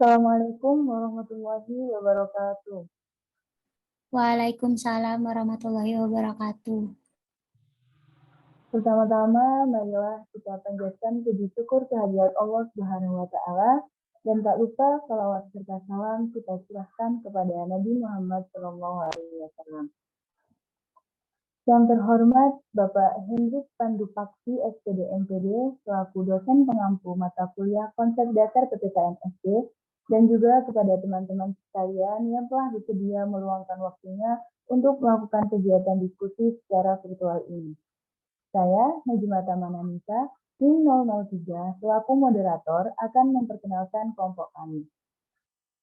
Assalamualaikum warahmatullahi wabarakatuh. Waalaikumsalam warahmatullahi wabarakatuh. Pertama-tama, marilah kita panjatkan puji syukur kehadirat Allah Subhanahu wa Ta'ala, dan tak lupa salawat serta salam kita curahkan kepada Nabi Muhammad SAW. Yang terhormat Bapak Hendrik Pandupaksi SPD MPD selaku dosen pengampu mata kuliah konsep dasar PPKN SD, dan juga kepada teman-teman sekalian yang telah bersedia meluangkan waktunya untuk melakukan kegiatan diskusi secara virtual ini. Saya, Najmata Mananisa, NIM 003, selaku moderator akan memperkenalkan kelompok kami.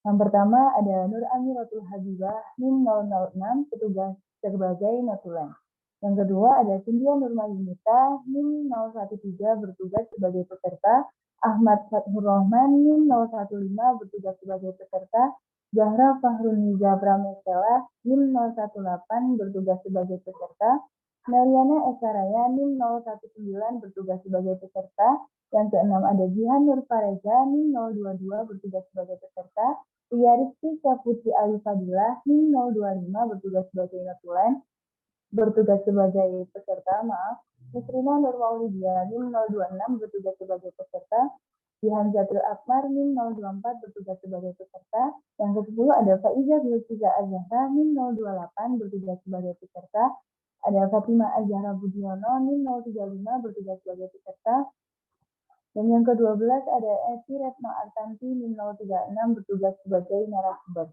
Yang pertama ada Nur Amiratul Habibah, NIM 006, petugas sebagai notulen. Yang kedua ada Cynthia Nurmayunita, NIM 013, bertugas sebagai peserta. Ahmad Fathur Rahman, NIM 015, bertugas sebagai peserta. Zahra Fahruniza Pramestela, NIM 018, bertugas sebagai peserta. Mariana Esaraya, NIM 019, bertugas sebagai peserta. Yang keenam ada Jihan Nur Fareza, NIM 022, bertugas sebagai peserta. Ria Rizky Syafutri Ali Fadilah, NIM 025, bertugas sebagai notulen, bertugas sebagai peserta, Musrina Nur Maulidia, NIM 026, bertugas sebagai peserta. Jihan Zatul Akmar, NIM 024, bertugas sebagai peserta. Yang ke-10 ada Faiza Zulfiza Azhara, NIM 028, bertugas sebagai peserta. Ada Fatima Azhara Budiono, NIM 035, bertugas sebagai peserta. Dan yang ke-12 ada Esti Retno Artanti, NIM 036, bertugas sebagai narasumber.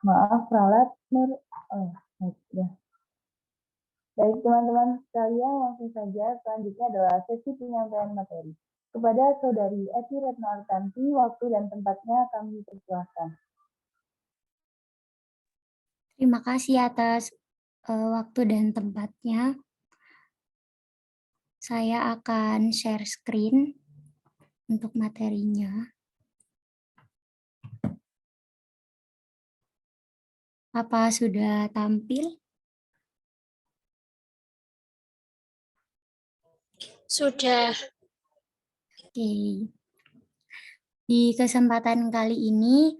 Maaf, ralat, Baik teman-teman sekalian, langsung saja selanjutnya adalah sesi penyampaian materi. Kepada Saudari Esti Retno Artanti, waktu dan tempatnya kami persilahkan. Terima kasih atas waktu dan tempatnya. Saya akan share screen untuk materinya. Apa sudah tampil? Sudah. Oke. Di kesempatan kali ini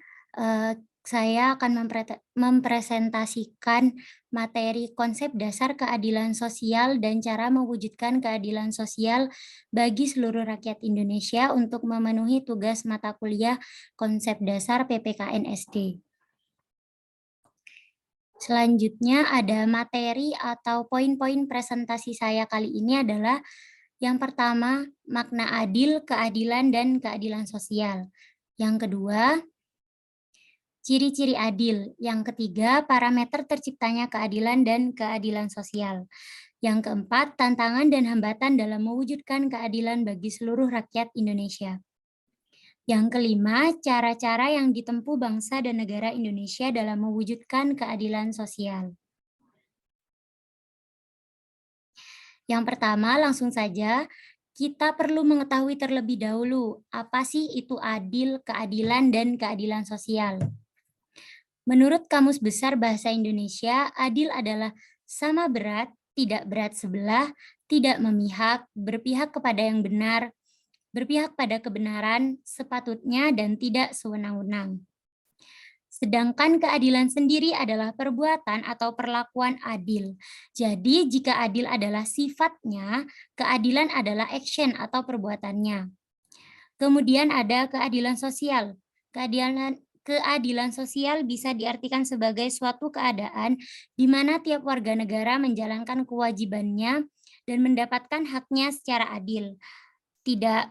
saya akan mempresentasikan materi konsep dasar keadilan sosial dan cara mewujudkan keadilan sosial bagi seluruh rakyat Indonesia untuk memenuhi tugas mata kuliah konsep dasar PPKN SD. Selanjutnya ada materi atau poin-poin presentasi saya kali ini adalah yang pertama, makna adil, keadilan, dan keadilan sosial. Yang kedua, ciri-ciri adil. Yang ketiga, parameter terciptanya keadilan dan keadilan sosial. Yang keempat, tantangan dan hambatan dalam mewujudkan keadilan bagi seluruh rakyat Indonesia. Yang kelima, cara-cara yang ditempuh bangsa dan negara Indonesia dalam mewujudkan keadilan sosial. Yang pertama, langsung saja, kita perlu mengetahui terlebih dahulu apa sih itu adil, keadilan, dan keadilan sosial. Menurut Kamus Besar Bahasa Indonesia, adil adalah sama berat, tidak berat sebelah, tidak memihak, berpihak kepada yang benar, berpihak pada kebenaran sepatutnya, dan tidak sewenang-wenang. Sedangkan keadilan sendiri adalah perbuatan atau perlakuan adil. Jadi jika adil adalah sifatnya, keadilan adalah action atau perbuatannya. Kemudian ada keadilan sosial. Keadilan sosial bisa diartikan sebagai suatu keadaan di mana tiap warga negara menjalankan kewajibannya dan mendapatkan haknya secara adil. Tidak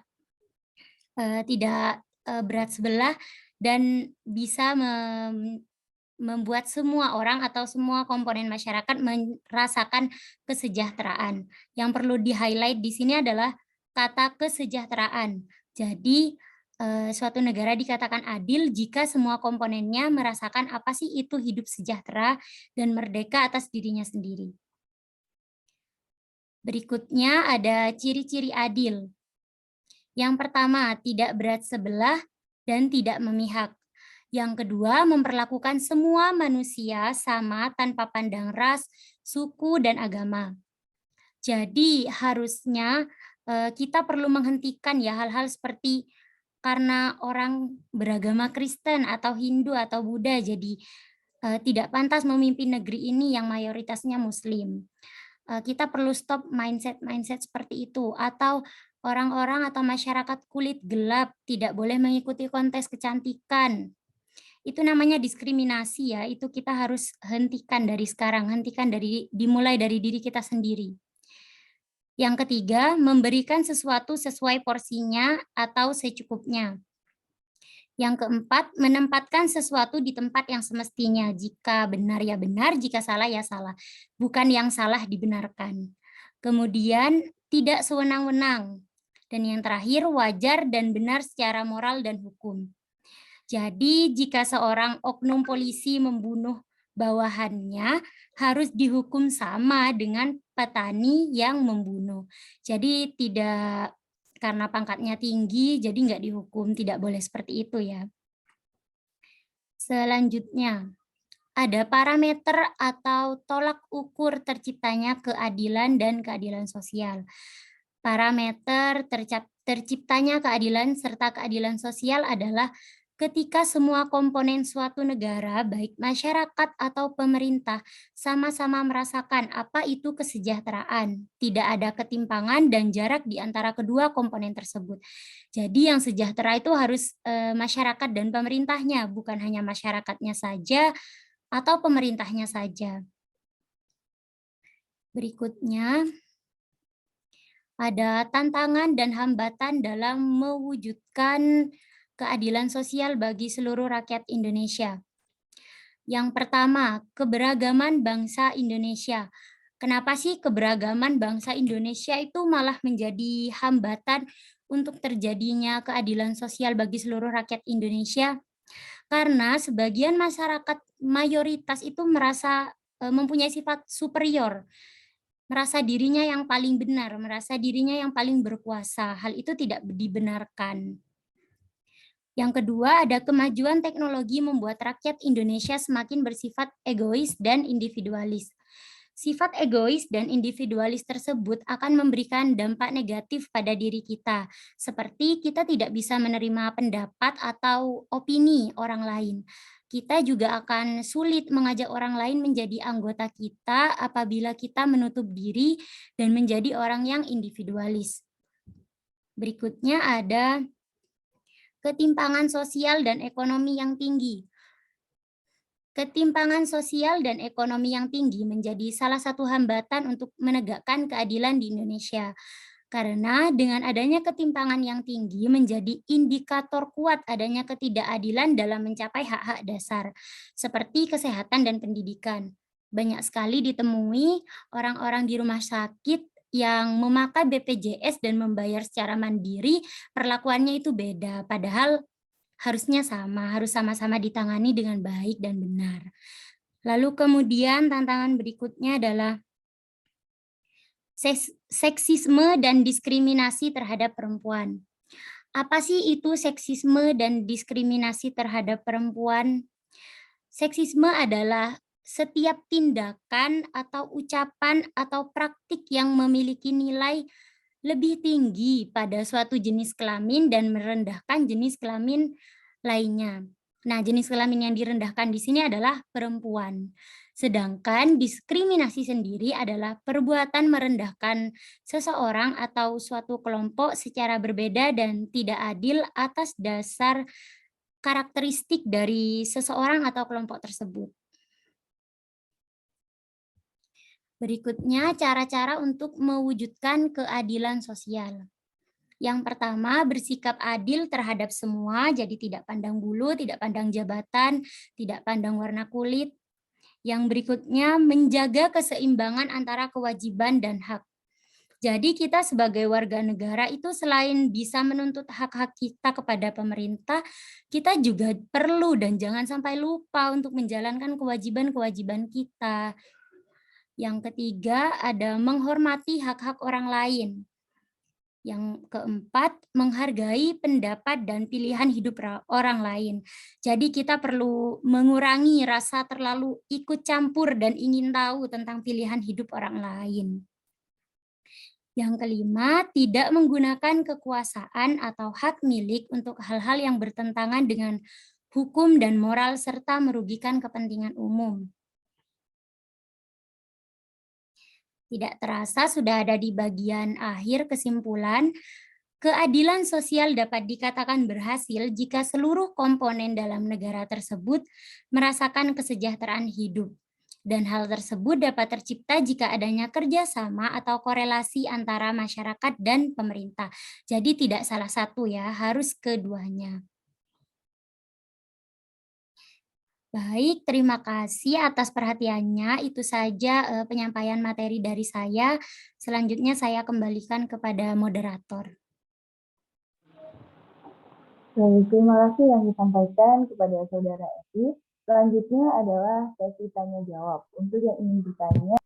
berat sebelah, dan bisa membuat semua orang atau semua komponen masyarakat merasakan kesejahteraan. Yang perlu di-highlight di sini adalah kata kesejahteraan. Jadi, suatu negara dikatakan adil jika semua komponennya merasakan apa sih itu hidup sejahtera dan merdeka atas dirinya sendiri. Berikutnya ada ciri-ciri adil. Yang pertama, tidak berat sebelah dan tidak memihak. Yang kedua, memperlakukan semua manusia sama tanpa pandang ras, suku, dan agama. Jadi harusnya kita perlu menghentikan ya hal-hal seperti karena orang beragama Kristen atau Hindu atau Buddha jadi tidak pantas memimpin negeri ini yang mayoritasnya Muslim. Kita perlu stop mindset seperti itu, atau orang-orang atau masyarakat kulit gelap tidak boleh mengikuti kontes kecantikan. Itu namanya diskriminasi ya, itu kita harus hentikan dari sekarang, dimulai dari diri kita sendiri. Yang ketiga, memberikan sesuatu sesuai porsinya atau secukupnya. Yang keempat, menempatkan sesuatu di tempat yang semestinya. Jika benar ya benar, jika salah ya salah. Bukan yang salah dibenarkan. Kemudian, tidak sewenang-wenang. Dan yang terakhir, wajar dan benar secara moral dan hukum. Jadi, jika seorang oknum polisi membunuh bawahannya, harus dihukum sama dengan petani yang membunuh. Jadi, tidak karena pangkatnya tinggi, jadi nggak dihukum, tidak boleh seperti itu ya. Selanjutnya, ada parameter atau tolak ukur terciptanya keadilan dan keadilan sosial. Parameter terciptanya keadilan serta keadilan sosial adalah ketika semua komponen suatu negara, baik masyarakat atau pemerintah, sama-sama merasakan apa itu kesejahteraan. Tidak ada ketimpangan dan jarak di antara kedua komponen tersebut. Jadi yang sejahtera itu harus masyarakat dan pemerintahnya, bukan hanya masyarakatnya saja atau pemerintahnya saja. Berikutnya, ada tantangan dan hambatan dalam mewujudkan keadilan sosial bagi seluruh rakyat Indonesia. Yang pertama, keberagaman bangsa Indonesia. Kenapa sih keberagaman bangsa Indonesia itu malah menjadi hambatan untuk terjadinya keadilan sosial bagi seluruh rakyat Indonesia? Karena sebagian masyarakat mayoritas itu merasa mempunyai sifat superior, merasa dirinya yang paling benar, merasa dirinya yang paling berkuasa. Hal itu tidak dibenarkan. Yang kedua, ada kemajuan teknologi membuat rakyat Indonesia semakin bersifat egois dan individualis. Sifat egois dan individualis tersebut akan memberikan dampak negatif pada diri kita, seperti kita tidak bisa menerima pendapat atau opini orang lain. Kita juga akan sulit mengajak orang lain menjadi anggota kita apabila kita menutup diri dan menjadi orang yang individualis. Berikutnya ada ketimpangan sosial dan ekonomi yang tinggi. Ketimpangan sosial dan ekonomi yang tinggi menjadi salah satu hambatan untuk menegakkan keadilan di Indonesia. Karena dengan adanya ketimpangan yang tinggi menjadi indikator kuat adanya ketidakadilan dalam mencapai hak-hak dasar, seperti kesehatan dan pendidikan. Banyak sekali ditemui orang-orang di rumah sakit yang memakai BPJS dan membayar secara mandiri, perlakuannya itu beda, padahal harusnya sama, harus sama-sama ditangani dengan baik dan benar. Lalu kemudian tantangan berikutnya adalah seksisme dan diskriminasi terhadap perempuan. Apa sih itu seksisme dan diskriminasi terhadap perempuan? Seksisme adalah setiap tindakan atau ucapan atau praktik yang memiliki nilai lebih tinggi pada suatu jenis kelamin dan merendahkan jenis kelamin lainnya. Nah, jenis kelamin yang direndahkan di sini adalah perempuan. Sedangkan diskriminasi sendiri adalah perbuatan merendahkan seseorang atau suatu kelompok secara berbeda dan tidak adil atas dasar karakteristik dari seseorang atau kelompok tersebut. Berikutnya, cara-cara untuk mewujudkan keadilan sosial. Yang pertama, bersikap adil terhadap semua, jadi tidak pandang bulu, tidak pandang jabatan, tidak pandang warna kulit. Yang berikutnya, menjaga keseimbangan antara kewajiban dan hak. Jadi kita sebagai warga negara itu selain bisa menuntut hak-hak kita kepada pemerintah, kita juga perlu dan jangan sampai lupa untuk menjalankan kewajiban-kewajiban kita. Yang ketiga, ada menghormati hak-hak orang lain. Yang keempat, menghargai pendapat dan pilihan hidup orang lain. Jadi kita perlu mengurangi rasa terlalu ikut campur dan ingin tahu tentang pilihan hidup orang lain. Yang kelima, tidak menggunakan kekuasaan atau hak milik untuk hal-hal yang bertentangan dengan hukum dan moral serta merugikan kepentingan umum. Tidak terasa sudah ada di bagian akhir kesimpulan. Keadilan sosial dapat dikatakan berhasil jika seluruh komponen dalam negara tersebut merasakan kesejahteraan hidup. Dan hal tersebut dapat tercipta jika adanya kerjasama atau korelasi antara masyarakat dan pemerintah. Jadi tidak salah satu ya, harus keduanya. Baik, terima kasih atas perhatiannya. Itu saja penyampaian materi dari saya. Selanjutnya saya kembalikan kepada moderator. Baik, terima kasih yang disampaikan kepada Saudara Evi. Selanjutnya adalah sesi tanya jawab. Untuk yang ingin bertanya,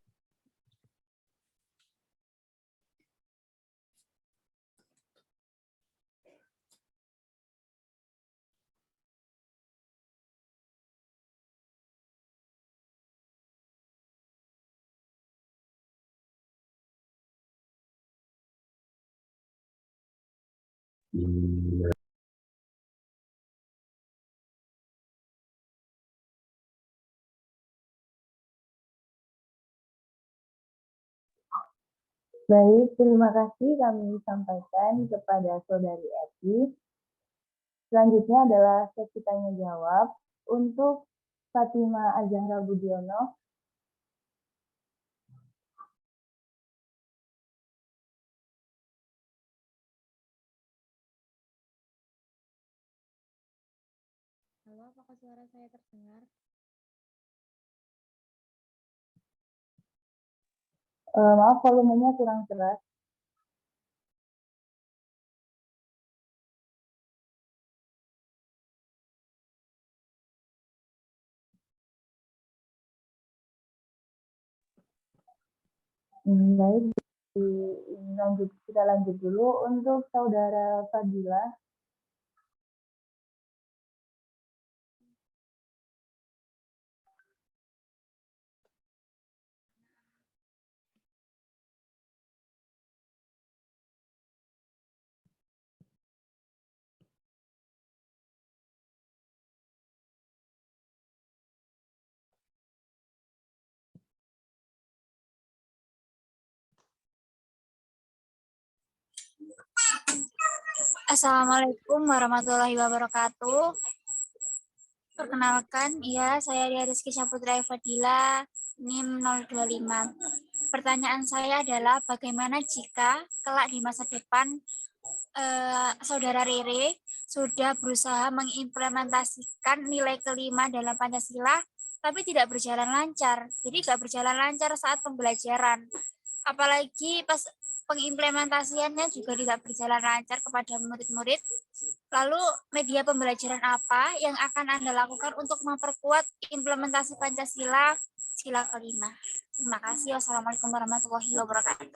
baik, terima kasih kami sampaikan kepada Saudari Evi. Selanjutnya adalah sesi tanya jawab untuk Fatima Azahra Budiono. Halo, apakah suara saya terdengar? Maaf, volumenya kurang keras. Baik, kita lanjut dulu untuk Saudara Fadila. Assalamualaikum warahmatullahi wabarakatuh. Perkenalkan, saya Ria Rizky Saputra Fadila, NIM 025. Pertanyaan saya adalah bagaimana jika kelak di masa depan Saudara Rere sudah berusaha mengimplementasikan nilai kelima dalam Pancasila, tapi tidak berjalan lancar. Jadi tidak berjalan lancar saat pembelajaran. Apalagi pas pengimplementasiannya juga tidak berjalan lancar kepada murid-murid. Lalu media pembelajaran apa yang akan Anda lakukan untuk memperkuat implementasi Pancasila sila kelima? Terima kasih. Wassalamualaikum warahmatullahi wabarakatuh.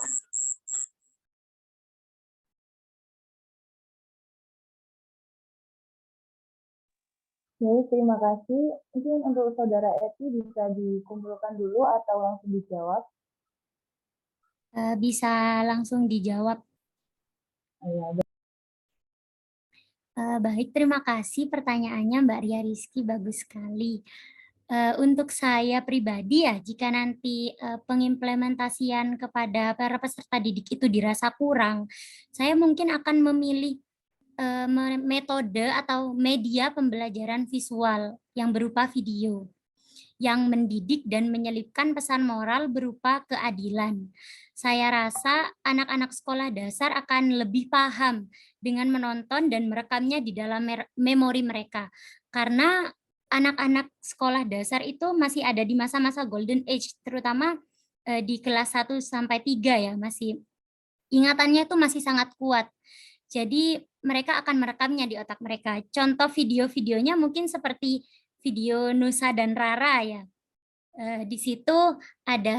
Baik, terima kasih. Mungkin untuk Saudara Evi bisa dikumpulkan dulu atau langsung dijawab. Bisa langsung dijawab. Baik, terima kasih pertanyaannya Mbak Ria Rizky, bagus sekali. Untuk saya pribadi ya, jika nanti pengimplementasian kepada para peserta didik itu dirasa kurang, saya mungkin akan memilih metode atau media pembelajaran visual yang berupa video, yang mendidik dan menyelipkan pesan moral berupa keadilan. Saya rasa anak-anak sekolah dasar akan lebih paham dengan menonton dan merekamnya di dalam memori mereka. Karena anak-anak sekolah dasar itu masih ada di masa-masa golden age, terutama di kelas 1 sampai 3 ya, masih ingatannya itu masih sangat kuat. Jadi mereka akan merekamnya di otak mereka. Contoh video-videonya mungkin seperti video Nusa dan Rara ya. Di situ ada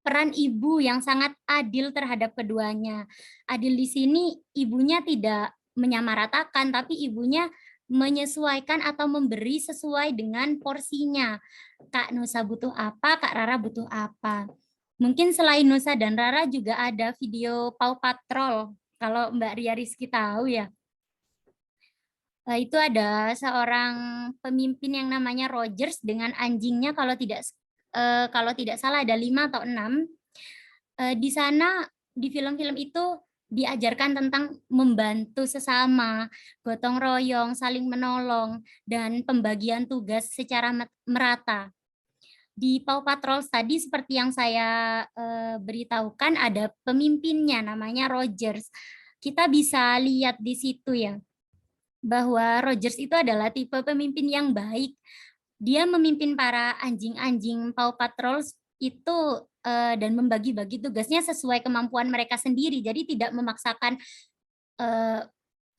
peran ibu yang sangat adil terhadap keduanya. Adil di sini ibunya tidak menyamaratakan, tapi ibunya menyesuaikan atau memberi sesuai dengan porsinya. Kak Nusa butuh apa, Kak Rara butuh apa. Mungkin selain Nusa dan Rara juga ada video Paw Patrol. Kalau Mbak Ria Rizky tahu ya. Itu ada seorang pemimpin yang namanya Rogers dengan anjingnya kalau tidak salah ada 5 atau 6. Di sana di film-film itu diajarkan tentang membantu sesama, gotong royong, saling menolong, dan pembagian tugas secara merata. Di Paw Patrol tadi seperti yang saya beritahukan ada pemimpinnya namanya Rogers. Kita bisa lihat di situ ya bahwa Rogers itu adalah tipe pemimpin yang baik. Dia memimpin para anjing-anjing Paw Patrol itu dan membagi-bagi tugasnya sesuai kemampuan mereka sendiri. Jadi tidak memaksakan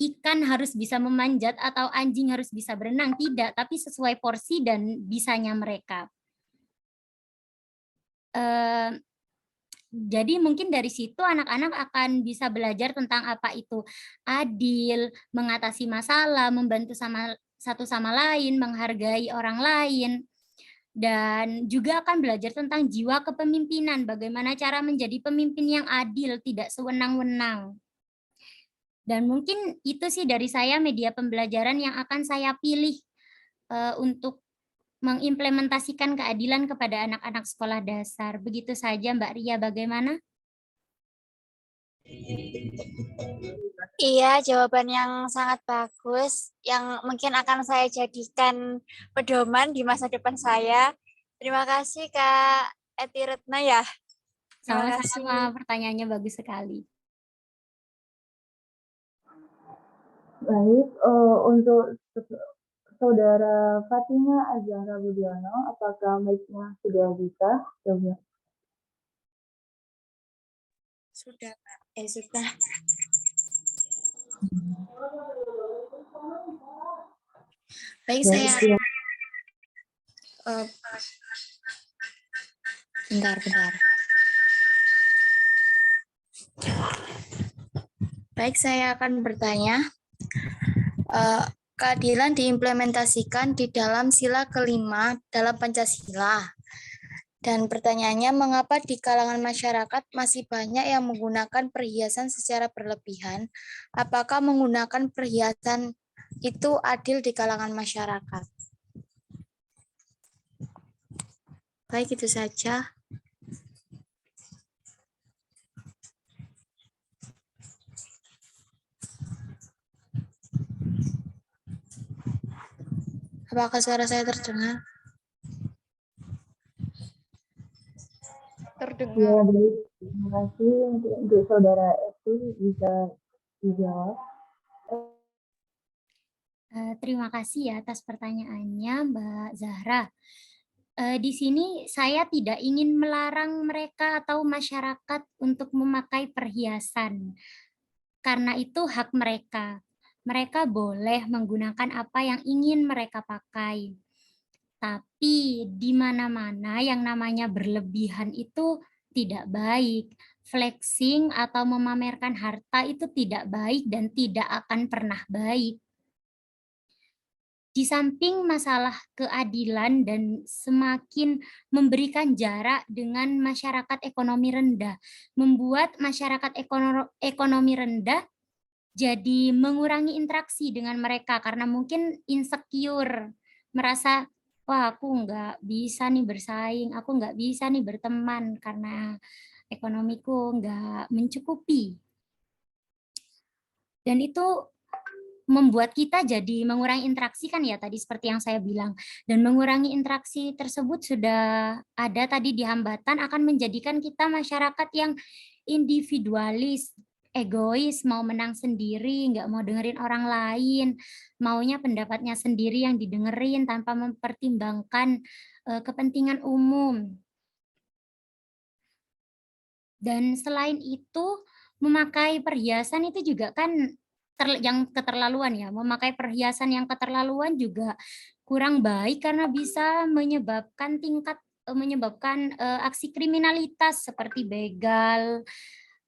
ikan harus bisa memanjat atau anjing harus bisa berenang, tidak, tapi sesuai porsi dan bisanya mereka. Jadi mungkin dari situ anak-anak akan bisa belajar tentang apa itu adil, mengatasi masalah, membantu satu sama lain, menghargai orang lain, dan juga akan belajar tentang jiwa kepemimpinan, bagaimana cara menjadi pemimpin yang adil, tidak sewenang-wenang. Dan mungkin itu sih dari saya media pembelajaran yang akan saya pilih untuk mengimplementasikan keadilan kepada anak-anak sekolah dasar. Begitu saja Mbak Ria, bagaimana? Iya, jawaban yang sangat bagus, yang mungkin akan saya jadikan pedoman di masa depan saya. Terima kasih Kak Eti Retna ya. Terima kasih. Sama-sama, pertanyaannya bagus sekali. Baik, untuk Saudara Fatima Azhara Budiono, apakah mic-nya sudah bisa? Coba. Sudah, Kak. Sudah. Baik, saya bentar. Baik, saya akan bertanya. Keadilan diimplementasikan di dalam sila kelima dalam Pancasila. Dan pertanyaannya, mengapa di kalangan masyarakat masih banyak yang menggunakan perhiasan secara berlebihan? Apakah menggunakan perhiasan itu adil di kalangan masyarakat? Baik, itu saja. Apakah suara saya terdengar? Ya, baik. Terima kasih untuk Saudara Eti bisa dijawab. Terima kasih ya atas pertanyaannya Mbak Zahra. Di sini saya tidak ingin melarang mereka atau masyarakat untuk memakai perhiasan. Karena itu hak mereka. Mereka boleh menggunakan apa yang ingin mereka pakai. Tapi di mana-mana yang namanya berlebihan itu tidak baik. Flexing atau memamerkan harta itu tidak baik dan tidak akan pernah baik. Di samping masalah keadilan dan semakin memberikan jarak dengan masyarakat ekonomi rendah, membuat masyarakat ekonomi rendah jadi mengurangi interaksi dengan mereka karena mungkin insecure, merasa wah aku nggak bisa nih bersaing, aku nggak bisa nih berteman karena ekonomiku nggak mencukupi. Dan itu membuat kita jadi mengurangi interaksi kan ya tadi seperti yang saya bilang. Dan mengurangi interaksi tersebut sudah ada tadi di hambatan akan menjadikan kita masyarakat yang individualis, egois, mau menang sendiri, nggak mau dengerin orang lain, maunya pendapatnya sendiri yang didengerin tanpa mempertimbangkan kepentingan umum. Dan selain itu, memakai perhiasan itu juga kan yang keterlaluan ya. Memakai perhiasan yang keterlaluan juga kurang baik karena bisa menyebabkan aksi kriminalitas seperti begal,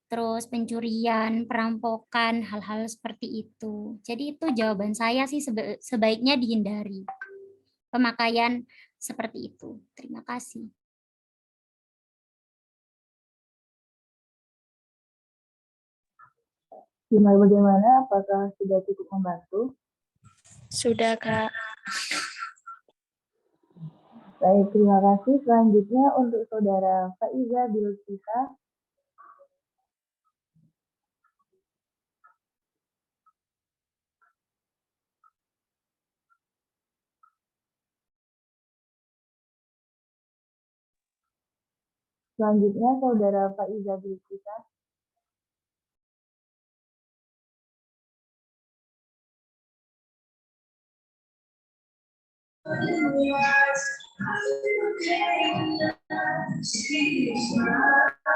terus pencurian, perampokan, hal-hal seperti itu. Jadi itu jawaban saya sih sebaiknya dihindari pemakaian seperti itu. Terima kasih. Gimana bagaimana? Apakah sudah cukup membantu? Sudah, Kak. Baik, terima kasih. Selanjutnya untuk Saudara Faiza Bilkisa. Selanjutnya Saudara Faiza Bilkisa.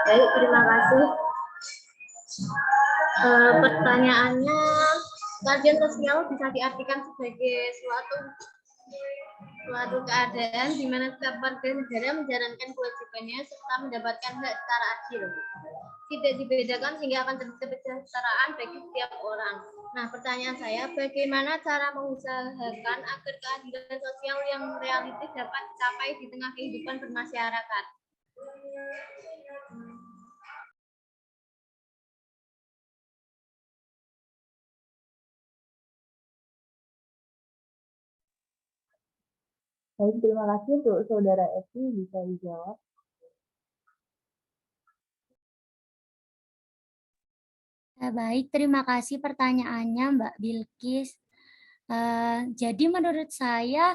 Baik, terima kasih. Pertanyaannya, kajian sosial bisa diartikan sebagai suatu keadaan di mana setiap warga negara menjalankan kewajibannya serta mendapatkan hak secara adil. Tidak dibedakan sehingga akan terjadi kesejahteraan bagi setiap orang. Nah, pertanyaan saya, bagaimana cara mengusahakan agar keadilan sosial yang realistis dapat dicapai di tengah kehidupan bermasyarakat? Baik, terima kasih untuk Saudara Eti, bisa dijawab. Baik, terima kasih pertanyaannya Mbak Bilkis. Jadi menurut saya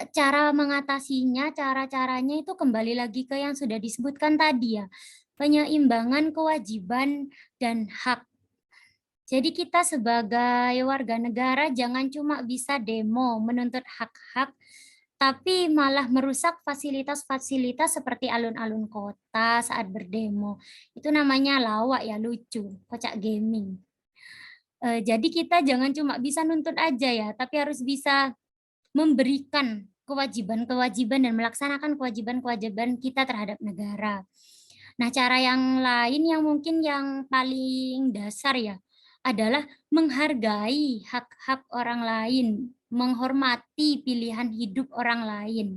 cara mengatasinya, cara-caranya itu kembali lagi ke yang sudah disebutkan tadi ya, penyeimbangan kewajiban dan hak. Jadi kita sebagai warga negara jangan cuma bisa demo menuntut hak-hak, tapi malah merusak fasilitas-fasilitas seperti alun-alun kota saat berdemo. Itu namanya lawak ya, lucu, kocak gaming. Jadi kita jangan cuma bisa nuntut aja ya, tapi harus bisa memberikan kewajiban-kewajiban dan melaksanakan kewajiban-kewajiban kita terhadap negara. Nah, cara yang lain yang mungkin yang paling dasar ya, adalah menghargai hak-hak orang lain, menghormati pilihan hidup orang lain.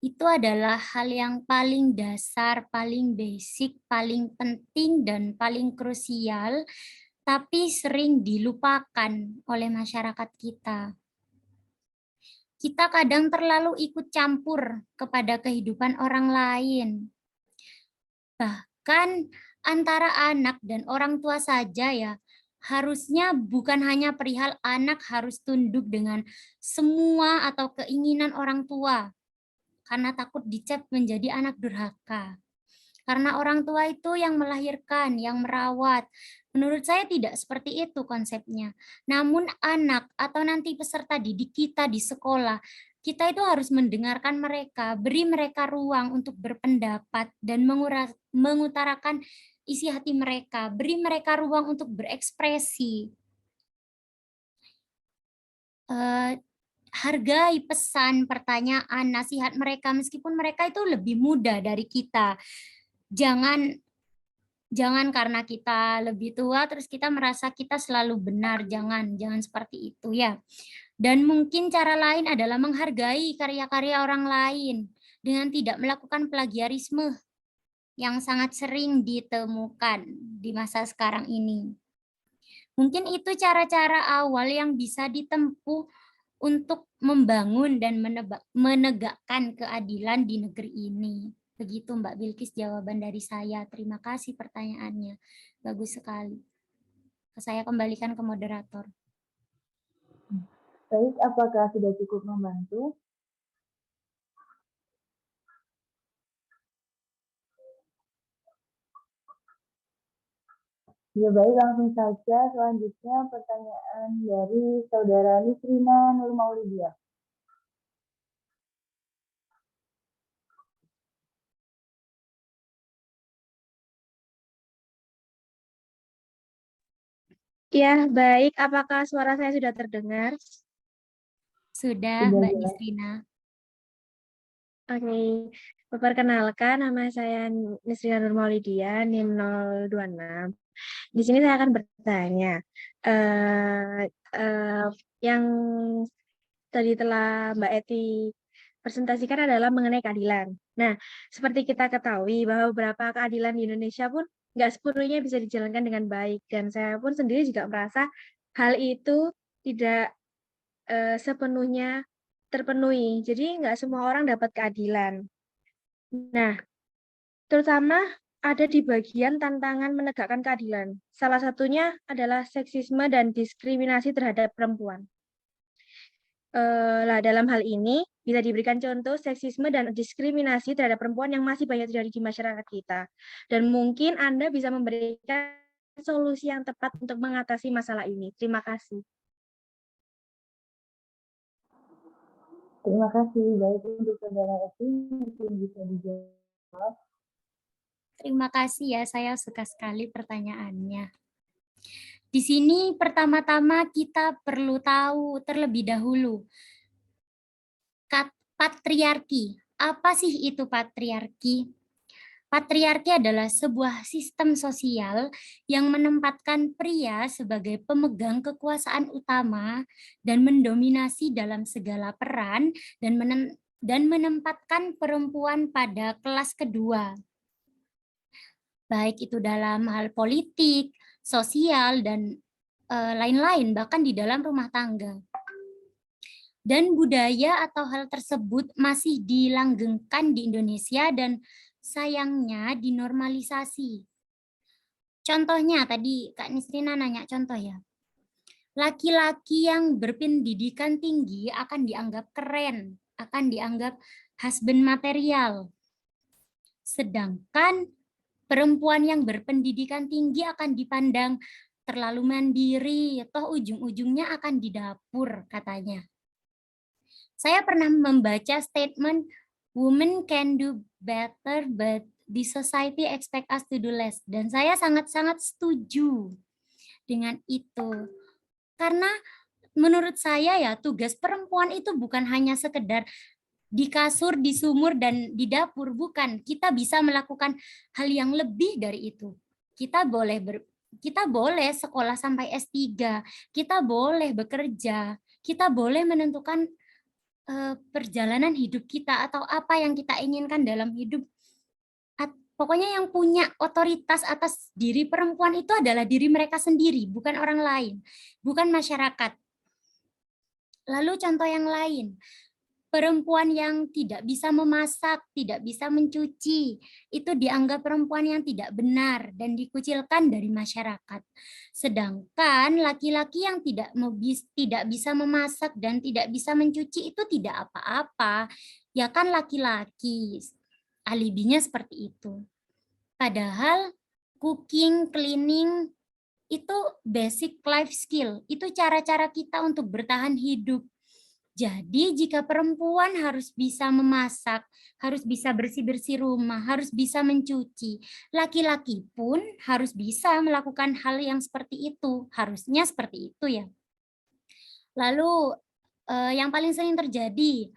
Itu adalah hal yang paling dasar, paling basic, paling penting, dan paling krusial, tapi sering dilupakan oleh masyarakat kita. Kita kadang terlalu ikut campur kepada kehidupan orang lain. Bahkan antara anak dan orang tua saja ya, harusnya bukan hanya perihal anak harus tunduk dengan semua atau keinginan orang tua, karena takut dicap menjadi anak durhaka. Karena orang tua itu yang melahirkan, yang merawat. Menurut saya tidak seperti itu konsepnya. Namun anak atau nanti peserta didik kita di sekolah, kita itu harus mendengarkan mereka, beri mereka ruang untuk berpendapat dan mengutarakan isi hati mereka, beri mereka ruang untuk berekspresi. Hargai pesan, pertanyaan, nasihat mereka meskipun mereka itu lebih muda dari kita. Jangan karena kita lebih tua terus kita merasa kita selalu benar, jangan seperti itu ya. Dan mungkin cara lain adalah menghargai karya-karya orang lain dengan tidak melakukan plagiarisme yang sangat sering ditemukan di masa sekarang ini. Mungkin itu cara-cara awal yang bisa ditempuh untuk membangun dan menegakkan keadilan di negeri ini. Begitu Mbak Bilkis jawaban dari saya. Terima kasih pertanyaannya. Bagus sekali. Saya kembalikan ke moderator. Baik, apakah sudah cukup membantu? Ya baik, langsung saja. Selanjutnya pertanyaan dari Saudara Nisrina Nurmaulidia. Ya, baik. Apakah suara saya sudah terdengar? Sudah, Mbak Nisrina. Oke. Perkenalkan, nama saya Nisrina Nurmaulidia, NIM 026. Di sini saya akan bertanya. Yang tadi telah Mbak Eti presentasikan adalah mengenai keadilan. Nah, seperti kita ketahui bahwa beberapa keadilan di Indonesia pun nggak sepenuhnya bisa dijalankan dengan baik. Dan saya pun sendiri juga merasa hal itu tidak sepenuhnya terpenuhi. Jadi nggak semua orang dapat keadilan. Nah, terutama ada di bagian tantangan menegakkan keadilan. Salah satunya adalah seksisme dan diskriminasi terhadap perempuan. Lah dalam hal ini bisa diberikan contoh seksisme dan diskriminasi terhadap perempuan yang masih banyak terjadi di masyarakat kita. Dan mungkin Anda bisa memberikan solusi yang tepat untuk mengatasi masalah ini. Terima kasih. Terima kasih. Baik, untuk Saudara Esti mungkin bisa dijawab. Terima kasih ya, saya suka sekali pertanyaannya. Di sini pertama-tama kita perlu tahu terlebih dahulu patriarki. Apa sih itu patriarki? Patriarki adalah sebuah sistem sosial yang menempatkan pria sebagai pemegang kekuasaan utama dan mendominasi dalam segala peran dan menempatkan perempuan pada kelas kedua. Baik itu dalam hal politik, sosial, dan lain-lain, bahkan di dalam rumah tangga. Dan budaya atau hal tersebut masih dilanggengkan di Indonesia dan sayangnya dinormalisasi. Contohnya tadi Kak Nisrina nanya contoh ya. Laki-laki yang berpendidikan tinggi akan dianggap keren, akan dianggap husband material. Sedangkan perempuan yang berpendidikan tinggi akan dipandang terlalu mandiri, toh ujung-ujungnya akan di dapur katanya. Saya pernah membaca statement women can do better but the society expect us to do less, dan saya sangat-sangat setuju dengan itu. Karena menurut saya ya tugas perempuan itu bukan hanya sekedar di kasur, di sumur, dan di dapur, bukan. Kita bisa melakukan hal yang lebih dari itu. Kita boleh sekolah sampai S3, kita boleh bekerja, kita boleh menentukan perjalanan hidup kita atau apa yang kita inginkan dalam hidup. Pokoknya yang punya otoritas atas diri perempuan itu adalah diri mereka sendiri, bukan orang lain, bukan masyarakat. Lalu contoh yang lain, perempuan yang tidak bisa memasak, tidak bisa mencuci, itu dianggap perempuan yang tidak benar dan dikucilkan dari masyarakat. Sedangkan laki-laki yang tidak bisa memasak dan tidak bisa mencuci itu tidak apa-apa. Ya kan laki-laki, alibinya seperti itu. Padahal cooking, cleaning, itu basic life skill, itu cara-cara kita untuk bertahan hidup. Jadi jika perempuan harus bisa memasak, harus bisa bersih-bersih rumah, harus bisa mencuci, laki-laki pun harus bisa melakukan hal yang seperti itu. Harusnya seperti itu ya. Lalu yang paling sering terjadi,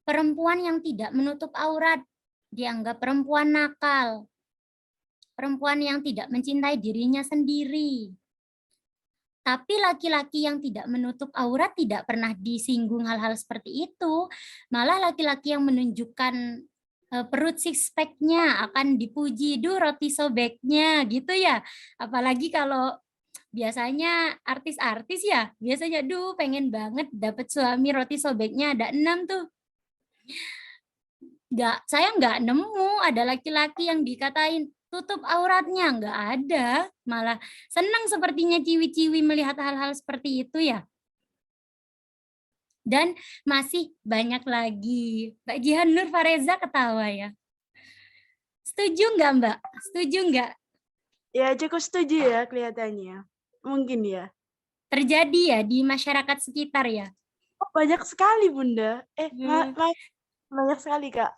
perempuan yang tidak menutup aurat dianggap perempuan nakal. Perempuan yang tidak mencintai dirinya sendiri. Tapi laki-laki yang tidak menutup aurat tidak pernah disinggung hal-hal seperti itu. Malah laki-laki yang menunjukkan perut six pack-nya akan dipuji, duh roti sobeknya gitu ya. Apalagi kalau biasanya artis-artis ya, biasanya duh pengen banget dapat suami roti sobeknya ada 6 tuh. Saya nggak nemu ada laki-laki yang dikatain tutup auratnya, nggak ada. Malah senang sepertinya ciwi-ciwi melihat hal-hal seperti itu ya. Dan masih banyak lagi. Mbak Jihan Nur Fareza ketawa ya. Setuju nggak Mbak? Setuju nggak? Ya cukup setuju ya kelihatannya. Mungkin ya. Terjadi ya di masyarakat sekitar ya? Oh, banyak sekali Bunda. Banyak sekali Kak.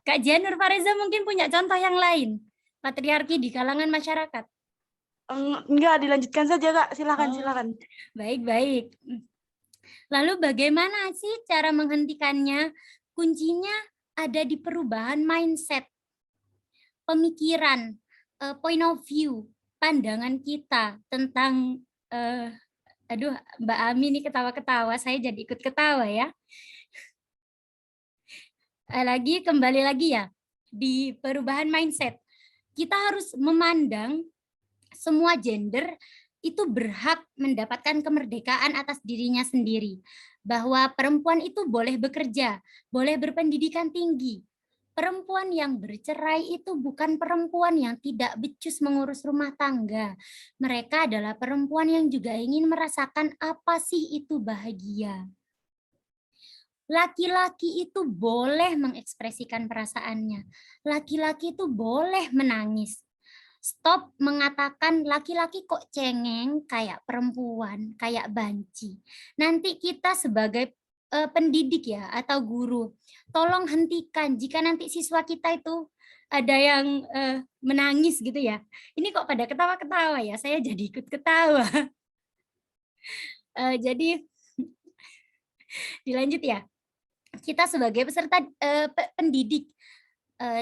Kak Jihan Nur Fareza mungkin punya contoh yang lain. Patriarki di kalangan masyarakat. Enggak, dilanjutkan saja Kak. Silakan. Baik. Lalu bagaimana sih cara menghentikannya? Kuncinya ada di perubahan mindset, pemikiran, point of view, pandangan kita tentang, Mbak Ami ini ketawa-ketawa, saya jadi ikut ketawa ya. Kembali lagi ya, di perubahan mindset. kita harus memandang semua gender itu berhak mendapatkan kemerdekaan atas dirinya sendiri. Bahwa perempuan itu boleh bekerja, boleh berpendidikan tinggi. Perempuan yang bercerai itu bukan perempuan yang tidak becus mengurus rumah tangga. Mereka adalah perempuan yang juga ingin merasakan apa sih itu bahagia. Laki-laki itu boleh mengekspresikan perasaannya. Laki-laki itu boleh menangis. Stop mengatakan laki-laki kok cengeng kayak perempuan, kayak banci. Nanti kita sebagai pendidik ya atau guru, tolong hentikan jika nanti siswa kita itu ada yang menangis gitu ya. Ini kok pada ketawa-ketawa ya, saya jadi ikut ketawa. Jadi dilanjut ya. Kita sebagai peserta pendidik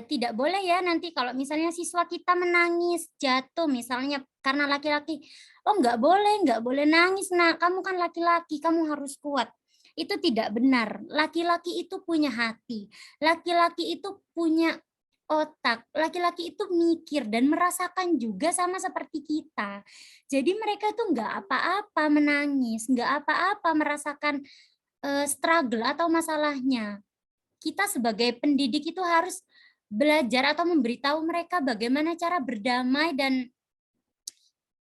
tidak boleh ya nanti kalau misalnya siswa kita menangis, jatuh misalnya karena laki-laki, oh nggak boleh nangis, nah kamu kan laki-laki, kamu harus kuat. Itu tidak benar. Laki-laki itu punya hati, laki-laki itu punya otak, laki-laki itu mikir dan merasakan juga sama seperti kita. Jadi mereka itu nggak apa-apa menangis, nggak apa-apa merasakan struggle atau masalahnya. Kita sebagai pendidik itu harus belajar atau memberitahu mereka bagaimana cara berdamai dan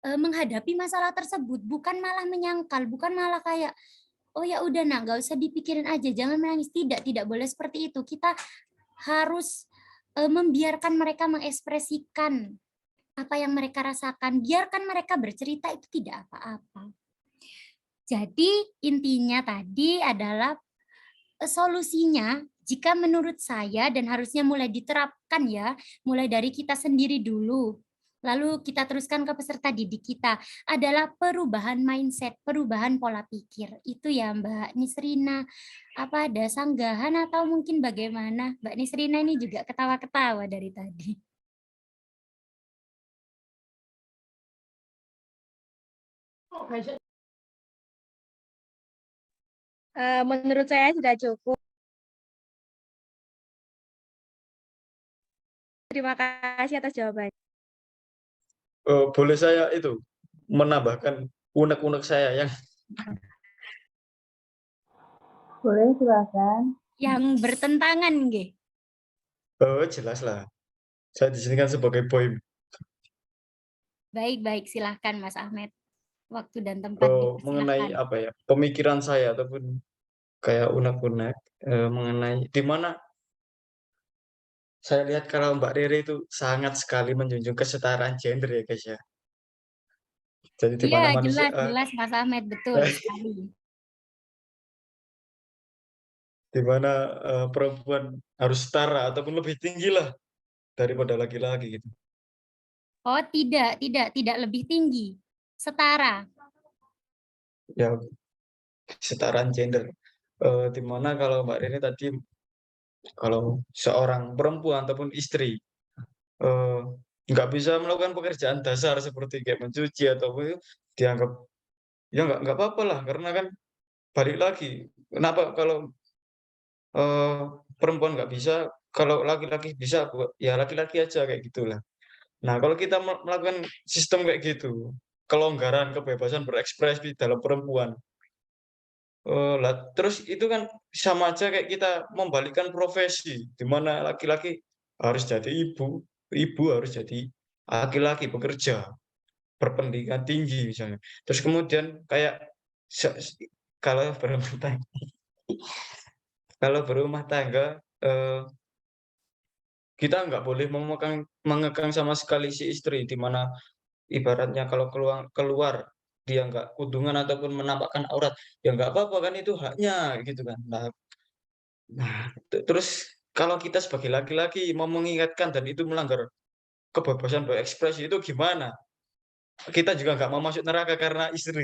menghadapi masalah tersebut, bukan malah menyangkal, bukan malah kayak oh ya udah nak, nggak usah dipikirin aja, jangan menangis. Tidak boleh seperti itu. Kita harus membiarkan mereka mengekspresikan apa yang mereka rasakan, biarkan mereka bercerita, itu tidak apa-apa. Jadi intinya tadi adalah solusinya jika menurut saya dan harusnya mulai diterapkan ya, mulai dari kita sendiri dulu. Lalu kita teruskan ke peserta didik kita adalah perubahan mindset, perubahan pola pikir. Itu ya Mbak Nisrina. Apa ada sanggahan atau mungkin bagaimana? Mbak Nisrina ini juga ketawa-ketawa dari tadi. Menurut saya sudah cukup. Terima kasih atas jawabannya. Boleh saya itu menambahkan unek-unek saya yang Boleh, silakan. Yang bertentangan nggih. jelas lah. Saya di sini kan sebagai boy. Baik, silahkan Mas Ahmed. Waktu dan tempat Mengenai dipersilahkan. apa ya, pemikiran saya ataupun kayak unek-unek mengenai di mana saya lihat kalau Mbak Rere itu sangat sekali menjunjung kesetaraan gender ya guys ya. Jadi di Iya, mana manusia jelas Mas Ahmed, betul sekali. di mana perempuan harus setara ataupun lebih tinggi lah daripada laki-laki gitu. Oh, tidak lebih tinggi. Setara. Ya, kesetaraan gender. Di mana kalau Mbak Rere tadi kalau seorang perempuan ataupun istri eh, nggak bisa melakukan pekerjaan dasar seperti kayak mencuci atau itu dianggap ya nggak apa-apa lah karena kan balik lagi kenapa kalau eh, perempuan nggak bisa kalau laki-laki bisa ya laki-laki aja kayak gitulah. Nah kalau kita melakukan sistem kayak gitu kelonggaran kebebasan berekspresi dalam perempuan lah terus itu kan sama aja kayak kita membalikkan profesi di mana laki-laki harus jadi ibu harus jadi laki-laki bekerja berpendidikan tinggi misalnya. Terus kemudian kayak kalau berumah tangga, kalau berumah tangga kita nggak boleh mengekang sama sekali si istri, di mana ibaratnya kalau keluar dia nggak kudungan ataupun menampakkan aurat, ya nggak apa-apa kan itu haknya gitu kan. Nah, terus kalau kita sebagai laki-laki mau mengingatkan dan itu melanggar kebebasan berekspresi itu gimana? Kita juga nggak mau masuk neraka karena istri.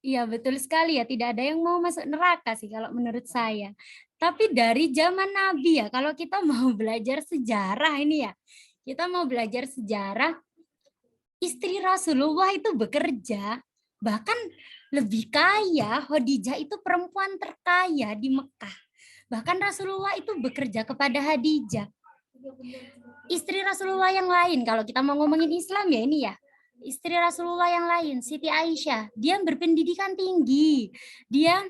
Iya, betul sekali ya. Tidak ada yang mau masuk neraka sih kalau menurut saya. Tapi dari zaman Nabi ya, kalau kita mau belajar sejarah ini ya, kita mau belajar sejarah, istri Rasulullah itu bekerja, bahkan lebih kaya. Khadijah itu perempuan terkaya di Mekah. Bahkan Rasulullah itu bekerja kepada Khadijah. Istri Rasulullah yang lain, kalau kita mau ngomongin Islam ya ini ya, istri Rasulullah yang lain, Siti Aisyah, dia berpendidikan tinggi, dia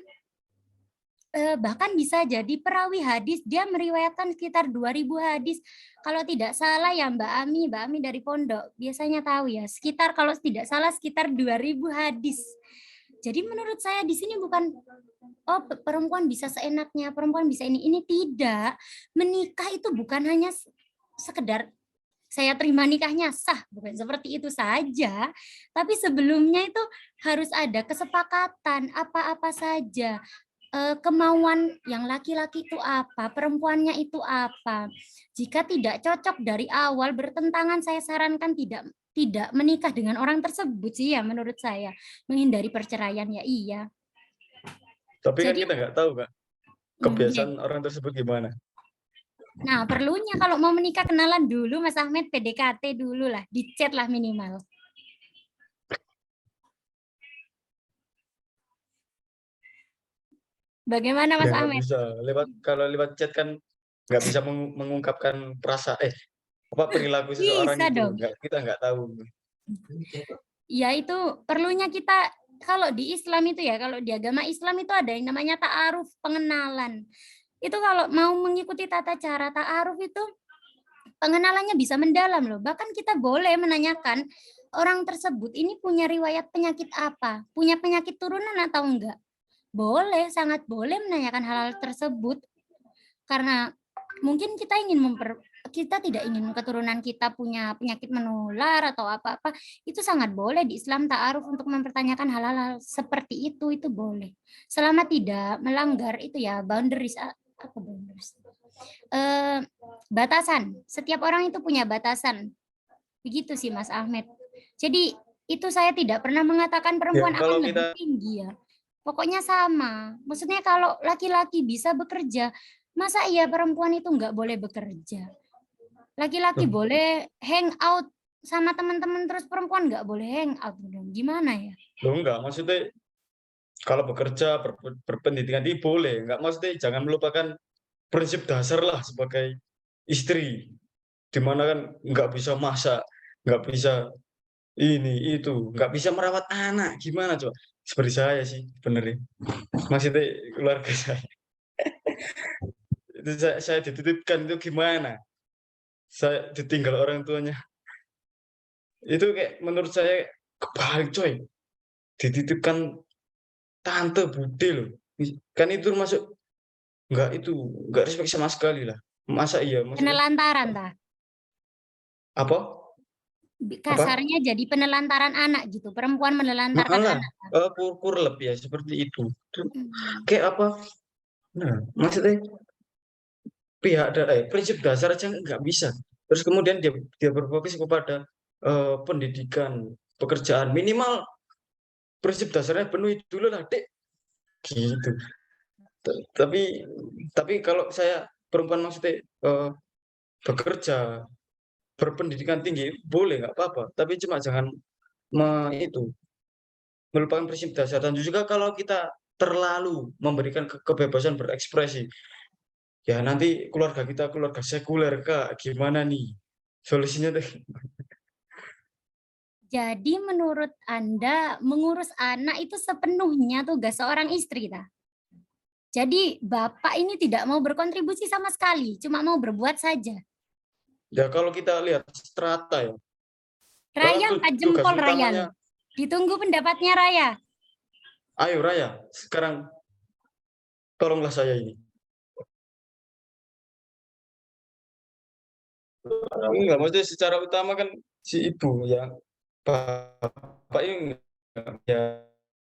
bahkan bisa jadi perawi hadis, dia meriwayatkan sekitar 2000 hadis. Kalau tidak salah ya Mbak Ami dari pondok, biasanya tahu ya, sekitar kalau tidak salah sekitar 2000 hadis. Jadi menurut saya di sini bukan oh perempuan bisa seenaknya, perempuan bisa ini tidak. Menikah itu bukan hanya sekedar saya terima nikahnya sah, bukan seperti itu saja. Tapi sebelumnya itu harus ada kesepakatan apa-apa saja. Kemauan yang laki-laki itu apa, perempuannya itu apa. Jika tidak cocok dari awal bertentangan, saya sarankan tidak menikah dengan orang tersebut sih ya menurut saya. Menghindari perceraian ya iya. Tapi kan Jadi kita nggak tahu Kak, kebiasaan orang tersebut gimana. nah perlunya kalau mau menikah kenalan dulu Mas Ahmed, PDKT dulu lah, di chat lah minimal. Bagaimana Mas Ya nggak Ahmed? bisa. Kalau lewat chat kan nggak bisa mengungkapkan perilaku seseorang Bisa itu. dong. Kita nggak tahu. Ya itu perlunya kita kalau di Islam itu ya, kalau di agama Islam itu ada yang namanya ta'aruf, pengenalan. Itu kalau mau mengikuti tata cara ta'aruf itu pengenalannya bisa mendalam loh. Bahkan kita boleh menanyakan orang tersebut ini punya riwayat penyakit apa, punya penyakit turunan atau enggak. Boleh, sangat boleh menanyakan hal-hal tersebut. Karena mungkin kita tidak ingin keturunan kita punya penyakit menular atau apa-apa, itu sangat boleh di Islam ta'aruf untuk mempertanyakan hal-hal seperti itu boleh. Selama tidak melanggar itu ya boundaries, apa boundaries? Batasan. Setiap orang itu punya batasan. Begitu sih Mas Ahmed. Jadi itu saya tidak pernah mengatakan perempuan akan lebih tinggi ya. Pokoknya sama. Maksudnya kalau laki-laki bisa bekerja, masa iya perempuan itu nggak boleh bekerja? Laki-laki boleh hang out sama teman-teman terus perempuan nggak boleh hang out. Gimana ya? Loh enggak, maksudnya kalau bekerja berpendidikan tinggi boleh. Enggak, maksudnya jangan melupakan prinsip dasar lah sebagai istri. Dimana kan nggak bisa masak, nggak bisa ini, itu. Nggak bisa merawat anak. Gimana coba? Seperti saya sih, bener ya. Maksudnya keluarga saya. Itu saya dititipkan itu gimana? Saya ditinggal orang tuanya. Itu kayak menurut saya kebalik coy. Dititipkan tante bude loh. Kan itu masuk nggak respect sama sekali lah. Masa iya? Maksudnya Penelantaran tah. apa? Kasarnya jadi penelantaran anak gitu. Perempuan menelantarkan Malah anak. kurlep ya seperti itu. Kayak apa? Nah, maksudnya prinsip dasar aja nggak bisa. Terus kemudian dia berfokus kepada pendidikan, pekerjaan minimal prinsip dasarnya penuhi dulu lah, Dek. Gitu. Tapi kalau saya perempuan maksudnya bekerja, berpendidikan tinggi boleh nggak apa-apa, tapi cuma jangan melupakan prinsip dasar. Dan juga kalau kita terlalu memberikan kebebasan berekspresi, ya nanti keluarga kita keluarga sekuler Kak, gimana nih solusinya tuh? Jadi menurut Anda mengurus anak itu sepenuhnya tugas seorang istri ta? Jadi Bapak ini tidak mau berkontribusi sama sekali, cuma mau berbuat saja. Ya kalau kita lihat strata ya. Raya Kalau angkat tugas jempol Raya. utamanya, Ditunggu pendapatnya Raya. ayo Raya, sekarang tolonglah saya ini. Enggak, maksudnya secara utama kan si ibu ya, bapak ini ya,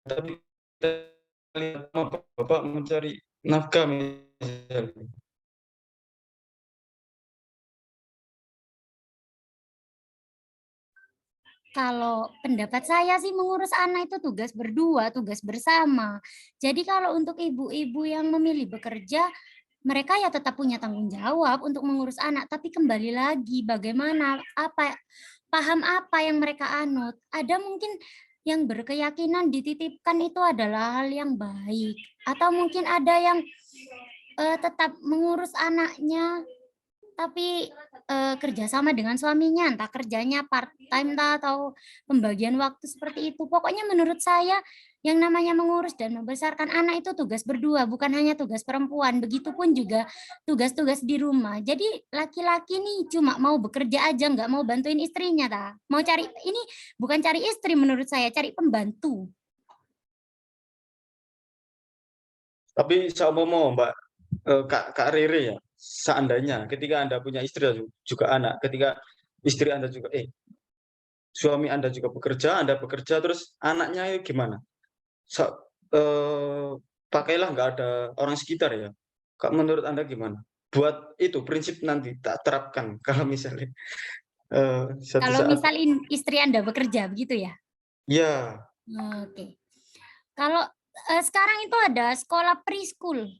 tapi kita lihat bapak mencari nafkah misalnya. Kalau pendapat saya sih mengurus anak itu tugas berdua, tugas bersama. Jadi kalau untuk ibu-ibu yang memilih bekerja, mereka ya tetap punya tanggung jawab untuk mengurus anak. Tapi kembali lagi bagaimana, paham apa yang mereka anut. Ada mungkin yang berkeyakinan dititipkan itu adalah hal yang baik. Atau mungkin ada yang tetap mengurus anaknya, tapi kerjasama dengan suaminya, entah kerjanya part time atau pembagian waktu seperti itu. Pokoknya menurut saya yang namanya mengurus dan membesarkan anak itu tugas berdua, bukan hanya tugas perempuan. Begitupun juga tugas-tugas di rumah. Jadi laki-laki nih cuma mau bekerja aja, nggak mau bantuin istrinya, ta. Mau cari ini bukan cari istri menurut saya, cari pembantu. Tapi seumpama Mbak Kak Rere ya, seandainya ketika Anda punya istri dan juga anak, ketika istri Anda juga suami Anda juga bekerja, Anda bekerja, terus anaknya itu gimana? Pakailah nggak ada orang sekitar ya. Kak, menurut Anda gimana? Buat itu prinsip nanti tak terapkan kalau misalnya suatu Kalau saat misal istri Anda bekerja, begitu ya? ya. Oke. Kalau sekarang itu ada sekolah preschool.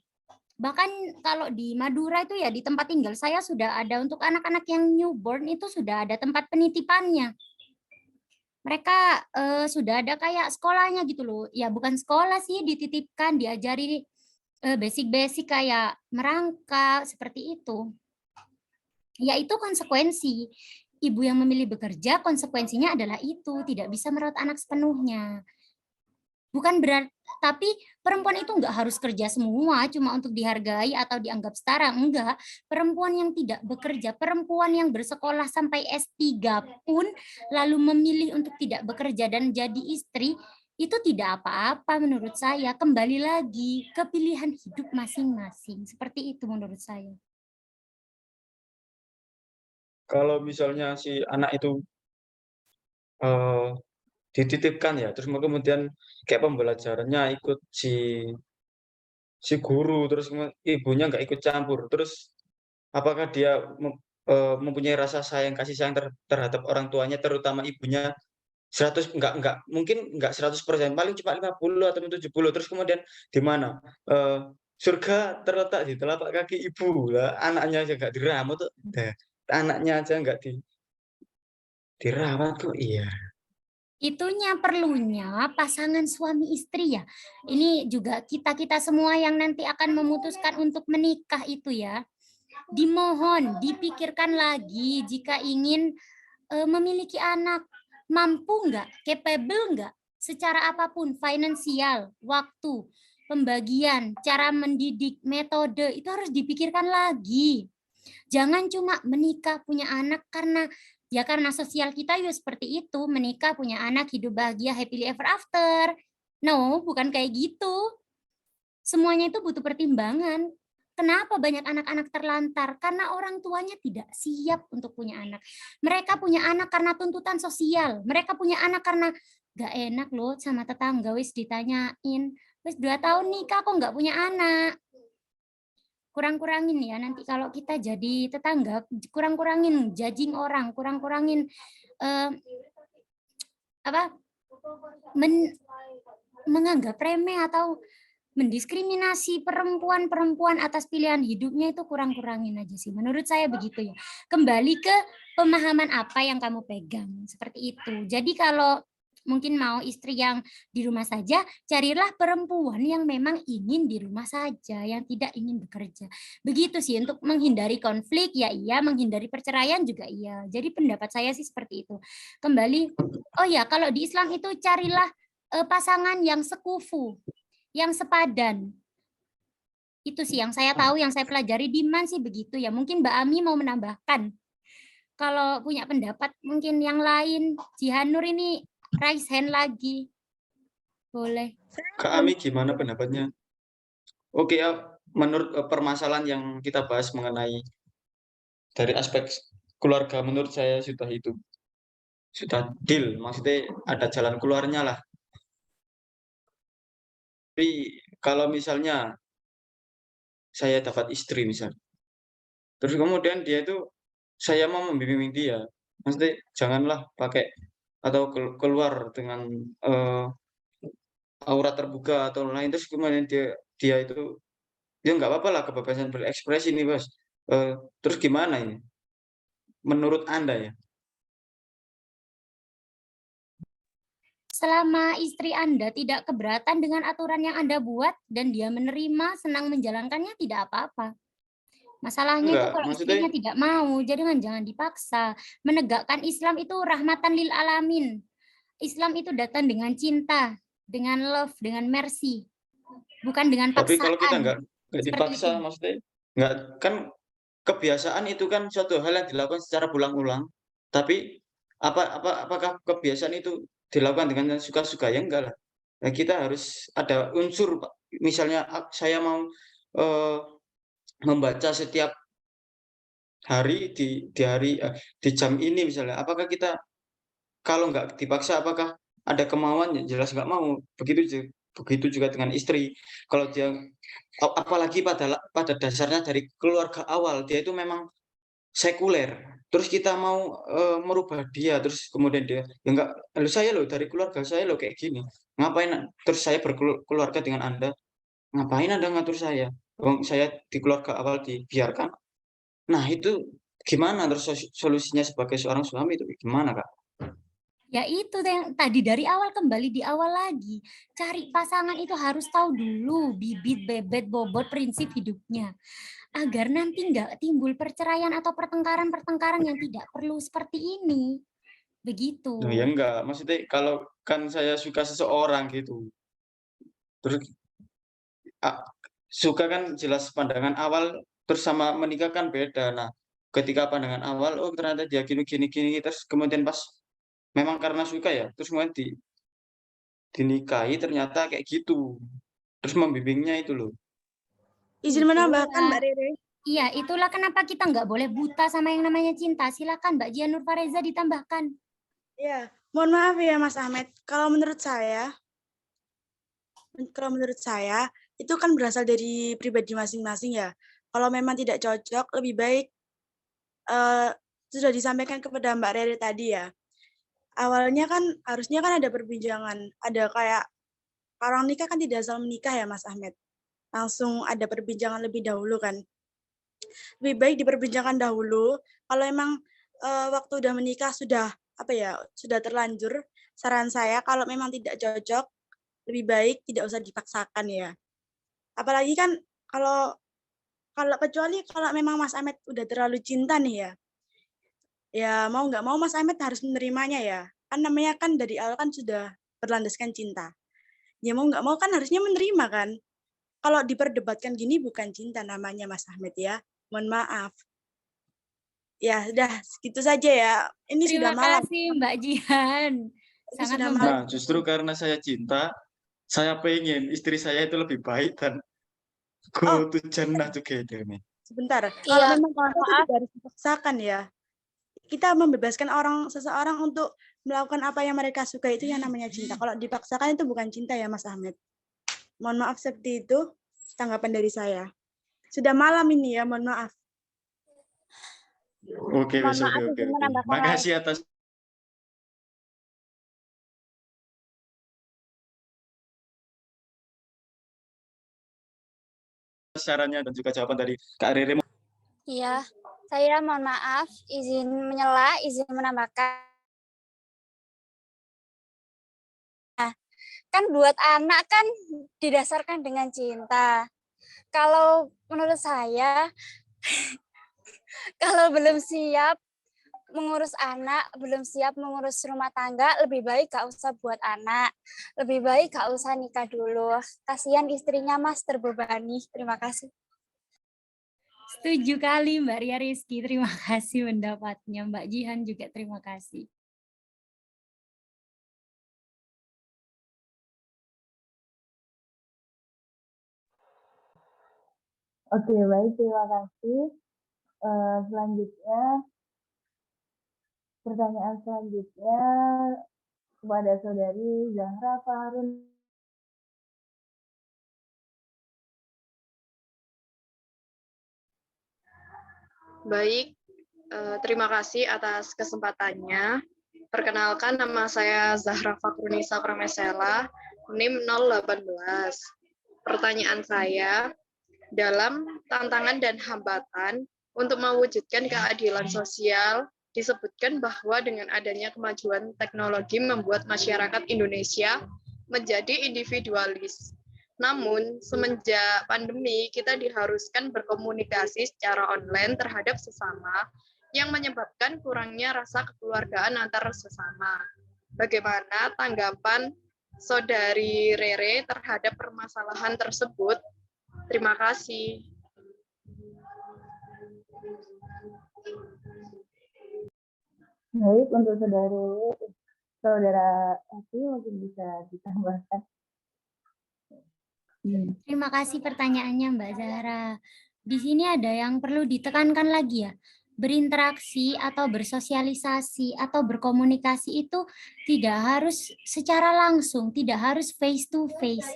Bahkan kalau di Madura itu ya di tempat tinggal saya sudah ada untuk anak-anak yang newborn itu sudah ada tempat penitipannya. Mereka sudah ada kayak sekolahnya gitu loh. Ya bukan sekolah sih, dititipkan, diajari basic-basic kayak merangkak seperti itu. Ya itu konsekuensi. Ibu yang memilih bekerja konsekuensinya adalah itu, tidak bisa merawat anak sepenuhnya. Bukan berarti, tapi perempuan itu enggak harus kerja semua cuma untuk dihargai atau dianggap setara, enggak. Perempuan yang tidak bekerja, perempuan yang bersekolah sampai S3 pun lalu memilih untuk tidak bekerja dan jadi istri, itu tidak apa-apa menurut saya. Kembali lagi ke pilihan hidup masing-masing. Seperti itu menurut saya. Kalau misalnya si anak itu dititipkan ya, terus kemudian kayak pembelajarannya ikut si guru, terus ibunya nggak ikut campur, terus apakah dia mempunyai rasa sayang, kasih sayang terhadap orang tuanya, terutama ibunya 100, enggak mungkin enggak 100%, paling cuma 50 atau 70, terus kemudian di mana, surga terletak di telapak kaki ibu, lah anaknya aja nggak dirawat tuh, anaknya aja nggak dirawat kok iya. Itunya perlunya pasangan suami istri ya. Ini juga kita-kita semua yang nanti akan memutuskan untuk menikah itu ya. Dimohon, dipikirkan lagi jika ingin memiliki anak. Mampu nggak? Capable nggak? Secara apapun, finansial, waktu, pembagian, cara mendidik, metode, itu harus dipikirkan lagi. Jangan cuma menikah punya anak karena sosial kita juga seperti itu, menikah punya anak hidup bahagia happily ever after. No, bukan kayak gitu. Semuanya itu butuh pertimbangan. Kenapa banyak anak-anak terlantar? Karena orang tuanya tidak siap untuk punya anak. Mereka punya anak karena tuntutan sosial. Mereka punya anak karena gak enak loh sama tetangga wis ditanyain. Wis 2 tahun nikah kok gak punya anak. Kurang-kurangin ya nanti kalau kita jadi tetangga, kurang-kurangin judging orang, kurang-kurangin menganggap remeh atau mendiskriminasi perempuan-perempuan atas pilihan hidupnya, itu kurang-kurangin aja sih. Menurut saya begitu ya. Kembali ke pemahaman apa yang kamu pegang, seperti itu. Jadi kalau mungkin mau istri yang di rumah saja, carilah perempuan yang memang ingin di rumah saja, yang tidak ingin bekerja. Begitu sih, untuk menghindari konflik, ya iya, menghindari perceraian juga iya. Jadi pendapat saya sih seperti itu. Kembali, oh ya, kalau di Islam itu carilah pasangan yang sekufu, yang sepadan. Itu sih yang saya tahu, yang saya pelajari. Di Man sih begitu ya. Mungkin Mbak Ami mau menambahkan. Kalau punya pendapat mungkin yang lain, Jihanur ini raise hand lagi. Boleh. Kak Ami gimana pendapatnya? Oke ya, menurut permasalahan yang kita bahas mengenai dari aspek keluarga, menurut saya sudah deal, maksudnya ada jalan keluarnya lah. Tapi kalau misalnya saya dapat istri misalnya, terus kemudian dia itu, saya mau membimbing dia, maksudnya janganlah pakai atau keluar dengan aura terbuka atau lain, terus kemudian dia itu, ya nggak apa-apa lah kebebasan berekspresi nih Mas. Terus gimana ini? Menurut Anda ya? Selama istri Anda tidak keberatan dengan aturan yang Anda buat dan dia menerima, senang menjalankannya, tidak apa-apa. Masalahnya itu Enggak, kalau maksudnya istrinya tidak mau, jangan dipaksa. Menegakkan Islam itu rahmatan lil alamin. Islam itu datang dengan cinta, dengan love, dengan mercy, bukan dengan tapi kalau kita paksaan. nggak Seperti dipaksa, itu. maksudnya nggak kan kebiasaan itu kan suatu hal yang dilakukan secara berulang-ulang. Tapi apakah kebiasaan itu dilakukan dengan suka-suka? Ya enggak lah. Nah, kita harus ada unsur, Pak. Misalnya saya mau membaca setiap hari di hari di jam ini misalnya. Apakah kita kalau nggak dipaksa, apakah ada kemauan? Ya jelas nggak mau. Begitu juga dengan istri. Kalau dia apalagi pada dasarnya dari keluarga awal dia itu memang sekuler. Terus kita mau merubah dia, terus kemudian dia ya enggak, saya loh dari keluarga saya loh kayak gini. Ngapain terus saya berkeluarga dengan Anda? Ngapain Anda ngatur saya? Wong saya di keluarga awal dibiarkan. Nah, itu gimana terus solusinya sebagai seorang suami itu gimana, Kak? Ya itu yang tadi dari awal, kembali di awal lagi. Cari pasangan itu harus tahu dulu bibit, bebet, bobot, prinsip hidupnya. Agar nanti nggak timbul perceraian atau pertengkaran-pertengkaran yang tidak perlu seperti ini. Begitu. Loh ya enggak, maksudnya kalau kan saya suka seseorang gitu. Terus suka kan jelas pandangan awal, terus sama menikah kan beda. Nah, ketika pandangan awal, oh ternyata dia gini gini gini, terus kemudian pas memang karena suka ya, terus kemudian dinikahi ternyata kayak gitu. Terus membimbingnya itu loh. Izin menambahkan Itulah. Mbak Rere. Iya, itulah kenapa kita nggak boleh buta sama yang namanya cinta. Silakan Mbak Jian Nur Fareza ditambahkan. Ya, mohon maaf ya Mas Ahmed. Kalau menurut saya itu kan berasal dari pribadi masing-masing ya. Kalau memang tidak cocok, lebih baik sudah disampaikan kepada Mbak Rere tadi ya. Awalnya kan harusnya kan ada perbincangan, ada kayak orang nikah kan tidak asal menikah ya Mas Ahmed. Langsung ada perbincangan lebih dahulu kan. Lebih baik diperbincangkan dahulu. Kalau emang waktu udah menikah sudah sudah terlanjur, saran saya kalau memang tidak cocok, lebih baik tidak usah dipaksakan ya. Apalagi kan kalau kecuali kalau memang Mas Ahmed udah terlalu cinta nih ya, ya mau nggak mau Mas Ahmed harus menerimanya ya. Kan namanya kan dari awal kan sudah berlandaskan cinta. Ya mau nggak mau kan harusnya menerima kan. Kalau diperdebatkan gini bukan cinta namanya Mas Ahmed ya. Mohon maaf. Ya sudah segitu saja ya. Ini sudah Terima malam. kasih Mbak Jihan. Ini Sangat sudah Nah, membantu. justru karena saya cinta, saya pengen istri saya itu lebih baik dan Oh, go to Jannah together nih. sebentar. Kalau Iya, memang mohon itu maaf. tidak harus dipaksakan ya. Kita membebaskan seseorang untuk melakukan apa yang mereka suka itu yang namanya cinta. Kalau dipaksakan itu bukan cinta ya Mas Ahmed. Mohon maaf seperti itu tanggapan dari saya. Sudah malam ini ya, mohon maaf. Oke, Mohon oke, maaf, oke, izin oke. menambahkan lagi. Makasih atas sarannya dan juga jawaban dari Kak Rere. Iya, saya mohon maaf, izin menyela, izin menambahkan. Nah, kan buat anak kan didasarkan dengan cinta. Kalau menurut saya, kalau belum siap mengurus anak, belum siap mengurus rumah tangga, lebih baik gak usah buat anak. Lebih baik gak usah nikah dulu. Kasihan istrinya Mas terbebani. Terima kasih. Setuju kali Mbak Ria Rizky. Terima kasih pendapatnya. Mbak Jihan juga terima kasih. Oke, baik, terima kasih. Selanjutnya, pertanyaan selanjutnya kepada Saudari Zahra Fahrun. Baik, terima kasih atas kesempatannya. Perkenalkan, nama saya Zahra Fakrunisa Pramesela, NIM 018. Pertanyaan saya, dalam tantangan dan hambatan untuk mewujudkan keadilan sosial, disebutkan bahwa dengan adanya kemajuan teknologi membuat masyarakat Indonesia menjadi individualis. Namun, semenjak pandemi, kita diharuskan berkomunikasi secara online terhadap sesama yang menyebabkan kurangnya rasa kekeluargaan antar sesama. Bagaimana tanggapan Saudari Rere terhadap permasalahan tersebut? Terima kasih. Baik, untuk saudara Eti mungkin bisa ditambahkan. Terima kasih pertanyaannya Mbak Zahra. Di sini ada yang perlu ditekankan lagi ya. Berinteraksi atau bersosialisasi atau berkomunikasi itu tidak harus secara langsung, tidak harus face to face.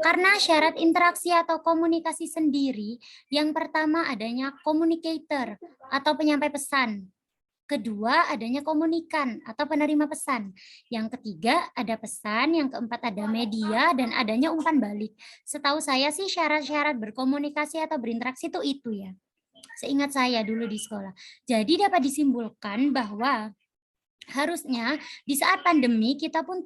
Karena syarat interaksi atau komunikasi sendiri, yang pertama adanya communicator atau penyampai pesan. Kedua, adanya komunikan atau penerima pesan. Yang ketiga, ada pesan. Yang keempat, ada media dan adanya umpan balik. Setahu saya sih syarat-syarat berkomunikasi atau berinteraksi itu ya. Seingat saya dulu di sekolah. Jadi dapat disimpulkan bahwa harusnya di saat pandemi kita pun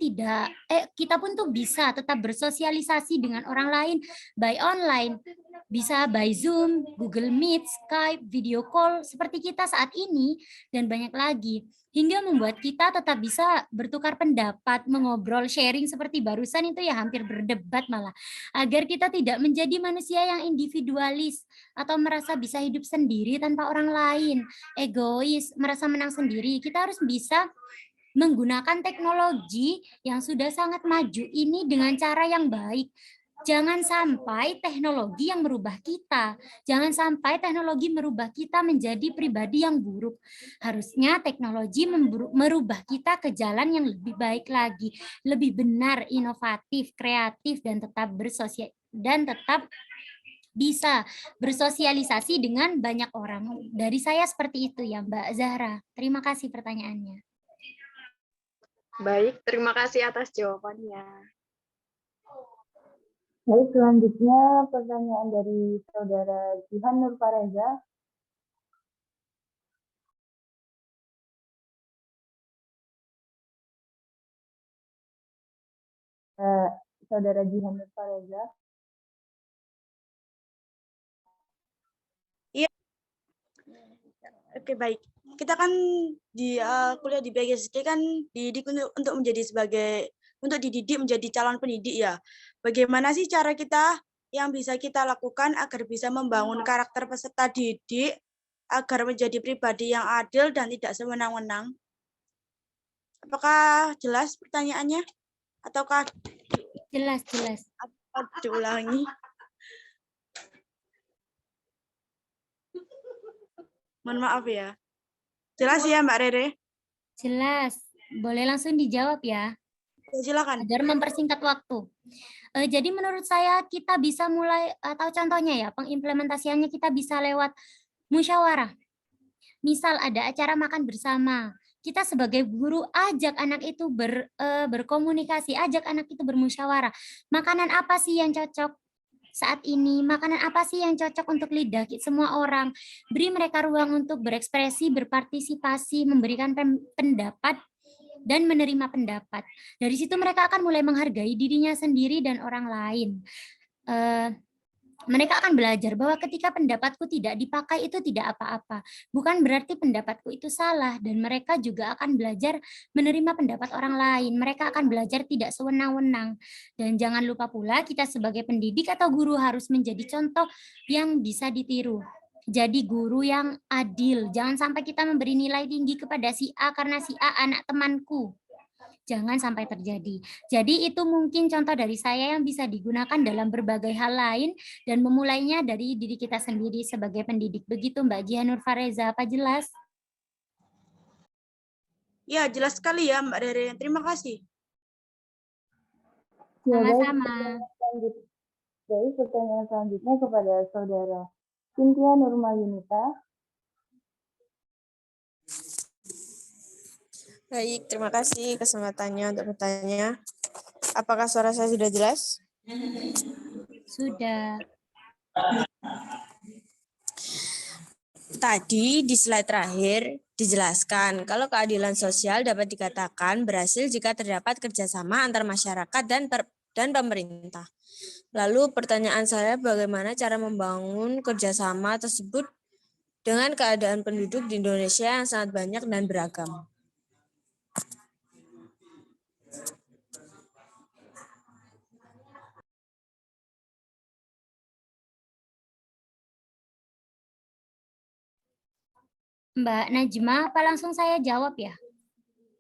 tuh bisa tetap bersosialisasi dengan orang lain by online, bisa by Zoom, Google Meet, Skype, video call seperti kita saat ini dan banyak lagi, hingga membuat kita tetap bisa bertukar pendapat, mengobrol, sharing seperti barusan itu ya, hampir berdebat malah, agar kita tidak menjadi manusia yang individualis atau merasa bisa hidup sendiri tanpa orang lain, egois, merasa menang sendiri. Kita harus bisa menggunakan teknologi yang sudah sangat maju ini dengan cara yang baik. Jangan sampai teknologi yang merubah kita. Jangan sampai teknologi merubah kita menjadi pribadi yang buruk. Harusnya teknologi merubah kita ke jalan yang lebih baik lagi, lebih benar, inovatif, kreatif, dan tetap bisa bersosialisasi dengan banyak orang. Dari saya seperti itu ya Mbak Zahra. Terima kasih pertanyaannya. Baik, terima kasih atas jawabannya. Baik, selanjutnya pertanyaan dari Saudara Jihan Nur Fareza. Saudara Jihan Nur Fareza. Iya. Oke, baik. Kita kan di kuliah di PGSD kan dididik untuk dididik menjadi calon pendidik ya. Bagaimana sih cara kita yang bisa kita lakukan agar bisa membangun karakter peserta didik agar menjadi pribadi yang adil dan tidak sewenang-wenang? Apakah jelas pertanyaannya? Ataukah jelas? Apa diulangi? Mohon maaf ya. Jelas ya Mbak Rere? Jelas. Boleh langsung dijawab ya. Silakan. Agar mempersingkat waktu. Jadi menurut saya kita bisa mulai, atau contohnya ya, pengimplementasiannya kita bisa lewat musyawarah. Misal ada acara makan bersama, kita sebagai guru ajak anak itu berkomunikasi, ajak anak itu bermusyawarah. Makanan apa sih yang cocok saat ini? Makanan apa sih yang cocok untuk lidah semua orang? Beri mereka ruang untuk berekspresi, berpartisipasi, memberikan pendapat, dan menerima pendapat. Dari situ mereka akan mulai menghargai dirinya sendiri dan orang lain. Mereka akan belajar bahwa ketika pendapatku tidak dipakai itu tidak apa-apa. Bukan berarti pendapatku itu salah, dan mereka juga akan belajar menerima pendapat orang lain. Mereka akan belajar tidak sewenang-wenang. Dan jangan lupa pula kita sebagai pendidik atau guru harus menjadi contoh yang bisa ditiru. Jadi guru yang adil. Jangan sampai kita memberi nilai tinggi kepada si A karena si A anak temanku. Jangan sampai terjadi. Jadi itu mungkin contoh dari saya yang bisa digunakan dalam berbagai hal lain dan memulainya dari diri kita sendiri sebagai pendidik. Begitu Mbak Jihan Nur Fareza, apa jelas? Ya, jelas sekali ya Mbak Rere. Terima kasih. Sama-sama. Jadi pertanyaan selanjutnya kepada Saudara Cynthia Nurma Yunita. Baik, terima kasih kesempatannya untuk bertanya. Apakah suara saya sudah jelas? Sudah. Tadi di slide terakhir dijelaskan kalau keadilan sosial dapat dikatakan berhasil jika terdapat kerjasama antar masyarakat dan pemerintah. Lalu pertanyaan saya, bagaimana cara membangun kerjasama tersebut dengan keadaan penduduk di Indonesia yang sangat banyak dan beragam? Mbak Najma, apa langsung saya jawab ya?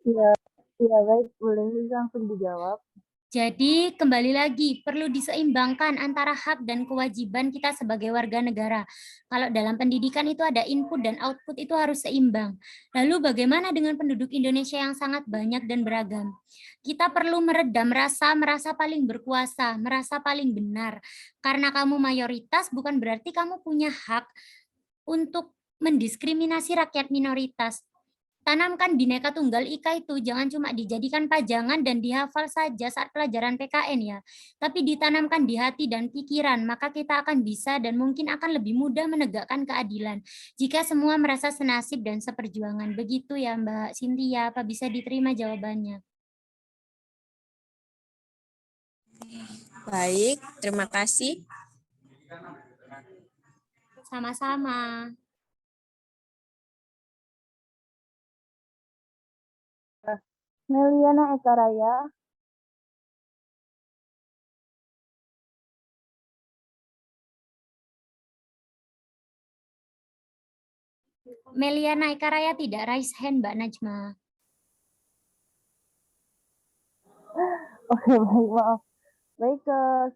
Iya, iya baik, boleh langsung dijawab. Jadi kembali lagi, perlu diseimbangkan antara hak dan kewajiban kita sebagai warga negara. Kalau dalam pendidikan itu ada input dan output itu harus seimbang. Lalu bagaimana dengan penduduk Indonesia yang sangat banyak dan beragam? Kita perlu meredam merasa paling berkuasa, merasa paling benar. Karena kamu mayoritas bukan berarti kamu punya hak untuk mendiskriminasi rakyat minoritas. Tanamkan Bhinneka Tunggal Ika itu jangan cuma dijadikan pajangan dan dihafal saja saat pelajaran PKN ya, tapi ditanamkan di hati dan pikiran, maka kita akan bisa dan mungkin akan lebih mudah menegakkan keadilan jika semua merasa senasib dan seperjuangan. Begitu ya Mbak Cynthia, apa bisa diterima jawabannya? Baik, terima kasih. Sama-sama. Meliana Eka Raya. Meliana Eka Raya tidak raise hand Mbak Najma. Oke, baik, maaf. Baik,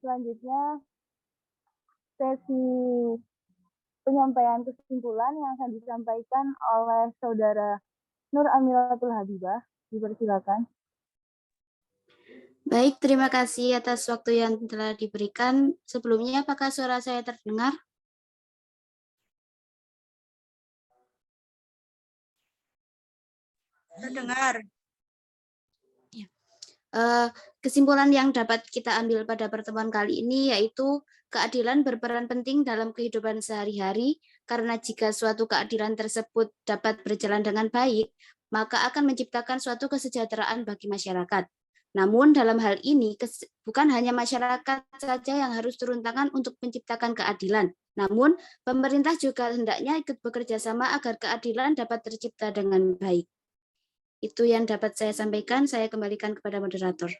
selanjutnya sesi penyampaian kesimpulan yang akan disampaikan oleh Saudara Nur Amilatul Habibah. Dipersilakan. Baik, terima kasih atas waktu yang telah diberikan. Sebelumnya, apakah suara saya terdengar? Terdengar. Kesimpulan yang dapat kita ambil pada pertemuan kali ini yaitu keadilan berperan penting dalam kehidupan sehari-hari karena jika suatu keadilan tersebut dapat berjalan dengan baik, maka akan menciptakan suatu kesejahteraan bagi masyarakat. Namun dalam hal ini bukan hanya masyarakat saja yang harus turun tangan untuk menciptakan keadilan, namun pemerintah juga hendaknya ikut bekerja sama agar keadilan dapat tercipta dengan baik. Itu yang dapat saya sampaikan, saya kembalikan kepada moderator.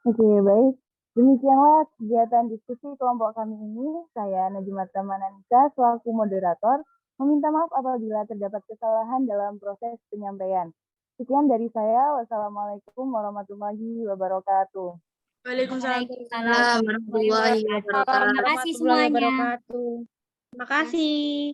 Oke, baik. Demikianlah kegiatan diskusi kelompok kami ini. Saya Najma Tamanika selaku moderator meminta maaf apabila terdapat kesalahan dalam proses penyampaian. Sekian dari saya. Wassalamualaikum warahmatullahi wabarakatuh. Waalaikumsalam warahmatullahi wabarakatuh. Terima kasih semuanya. Terima kasih.